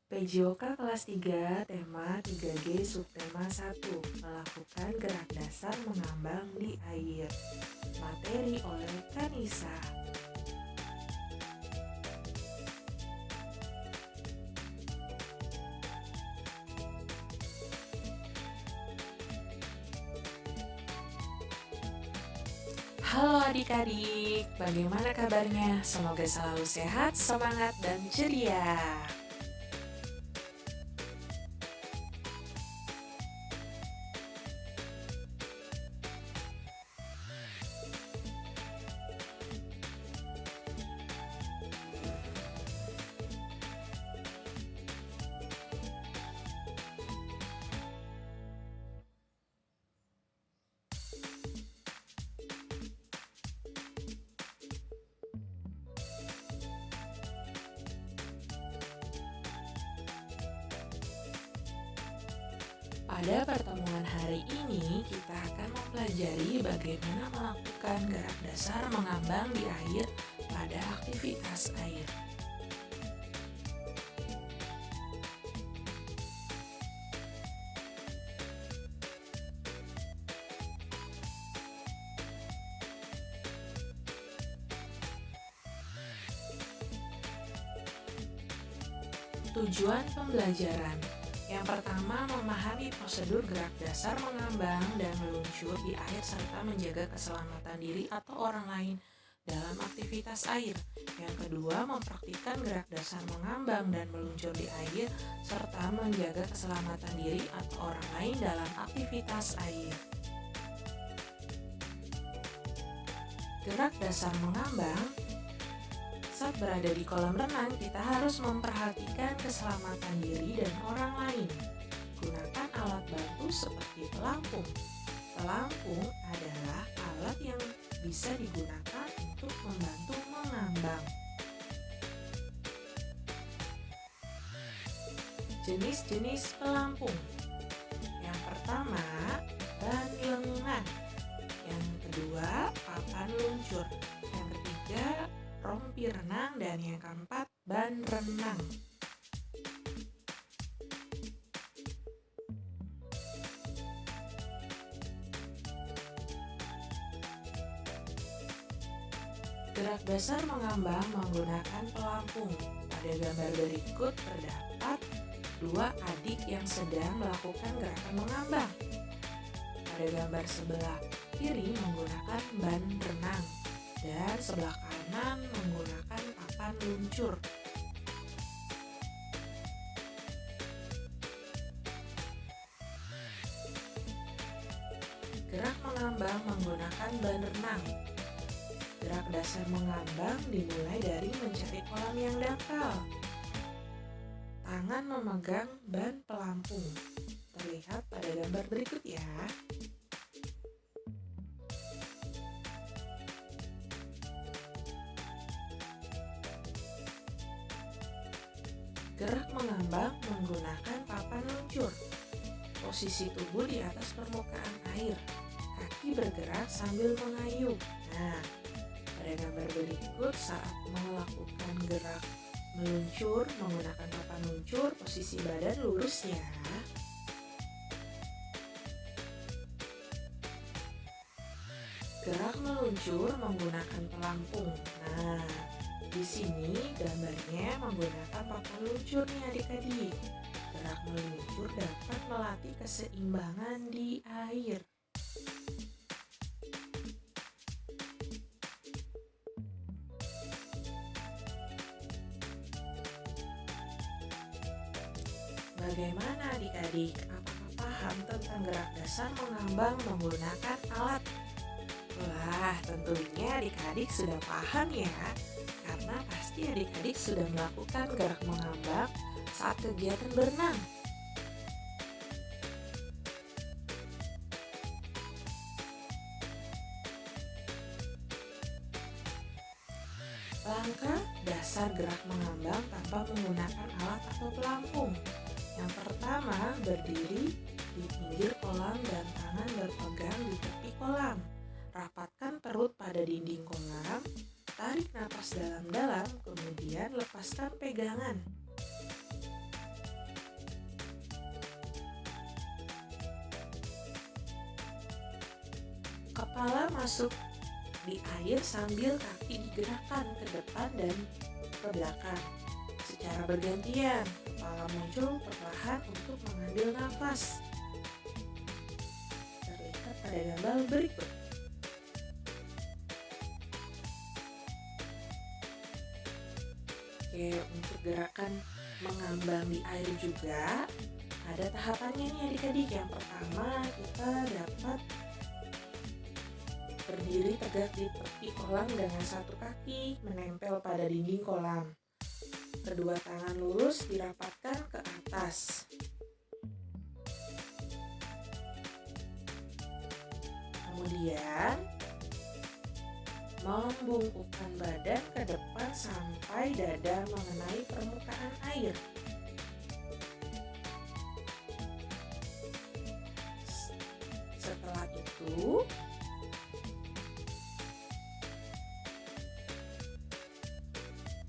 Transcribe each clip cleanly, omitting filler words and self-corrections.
PJOK kelas 3, tema 3G subtema 1, melakukan gerak dasar mengambang di air. Materi oleh Kanisa. Halo adik-adik, bagaimana kabarnya? Semoga selalu sehat, semangat, dan ceria. Pada pertemuan hari ini, kita akan mempelajari bagaimana melakukan gerak dasar mengambang di air pada aktivitas air. Tujuan pembelajaran. Yang pertama, memahami prosedur gerak dasar mengambang dan meluncur di air serta menjaga keselamatan diri atau orang lain dalam aktivitas air. Yang kedua, mempraktikkan gerak dasar mengambang dan meluncur di air serta menjaga keselamatan diri atau orang lain dalam aktivitas air. Gerak dasar mengambang. Saat berada di kolam renang, kita harus memperhatikan keselamatan diri dan orang lain. Gunakan alat bantu seperti pelampung. Pelampung adalah alat yang bisa digunakan untuk membantu mengambang. Jenis-jenis pelampung. Yang pertama, ban lengan. Yang kedua, papan luncur. Yang ketiga, rompi renang, dan yang keempat, ban renang. Gerak dasar mengambang menggunakan pelampung. Pada gambar berikut terdapat dua adik yang sedang melakukan gerakan mengambang. Pada gambar sebelah kiri menggunakan ban renang dan sebelah kanan menggunakan papan luncur. Gerak mengambang menggunakan ban renang. Gerak dasar mengambang dimulai dari mencari kolam yang dangkal. Tangan memegang ban pelampung. Terlihat pada gambar berikut ya. Gerak mengambang menggunakan papan luncur. Posisi tubuh di atas permukaan air. Kaki bergerak sambil mengayuh. Nah, pada gambar berikut saat melakukan gerak meluncur menggunakan papan luncur, posisi badan lurus ya. Gerak meluncur menggunakan pelampung. Nah, di sini gambarnya menggunakan papan luncur nih adik-adik. Gerak meluncur dapat melatih keseimbangan di air. Bagaimana adik-adik? Apakah paham tentang gerak dasar mengambang menggunakan alat? Wah, tentunya adik-adik sudah paham ya. Karena pasti adik-adik sudah melakukan gerak mengambang saat kegiatan berenang. Langkah dasar gerak mengambang tanpa menggunakan alat atau pelampung. Yang pertama, berdiri di pinggir kolam dan tangan berpegang di tepi kolam. Rapatkan perut pada dinding kolam. Tarik napas dalam-dalam, kemudian lepaskan pegangan. Kepala masuk di air sambil kaki digerakkan ke depan dan ke belakang. Secara bergantian, kepala muncul perlahan untuk mengambil nafas. Terlihat pada gambar berikut. Oke, untuk gerakan mengambang di air juga ada tahapannya nih adik-adik. Yang pertama, kita dapat berdiri tegak di tepi kolam dengan satu kaki menempel pada dinding kolam. Kedua tangan lurus dirapatkan ke atas. Kemudian, membungkukkan badan ke depan sampai dada mengenai permukaan air. Setelah itu,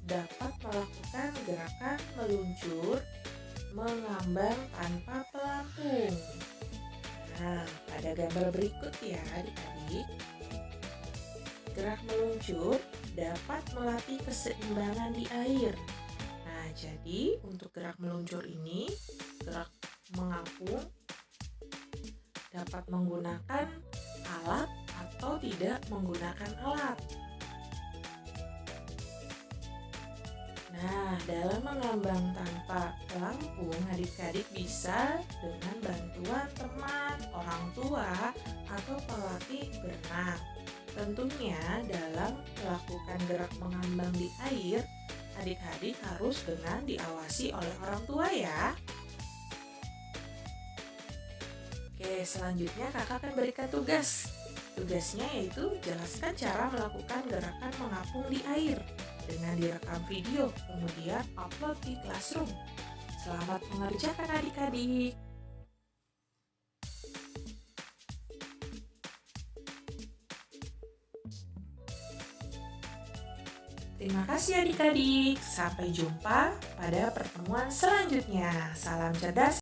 dapat melakukan gerakan meluncur mengambang tanpa pelampung. Nah, pada gambar berikut ya adik-adik. Gerak meluncur dapat melatih keseimbangan di air. Nah, jadi untuk gerak meluncur ini, gerak mengapung dapat menggunakan alat atau tidak menggunakan alat. Nah, dalam mengambang tanpa pelampung, adik-adik bisa dengan bantuan teman, orang tua, atau pelatih berenang. Tentunya dalam melakukan gerak mengambang di air, adik-adik harus dengan diawasi oleh orang tua ya. Oke, selanjutnya kakak akan berikan tugas. Tugasnya yaitu jelaskan cara melakukan gerakan mengapung di air dengan direkam video, kemudian upload di Classroom. Selamat mengerjakan adik-adik. Terima kasih adik-adik. Sampai jumpa pada pertemuan selanjutnya. Salam cerdas.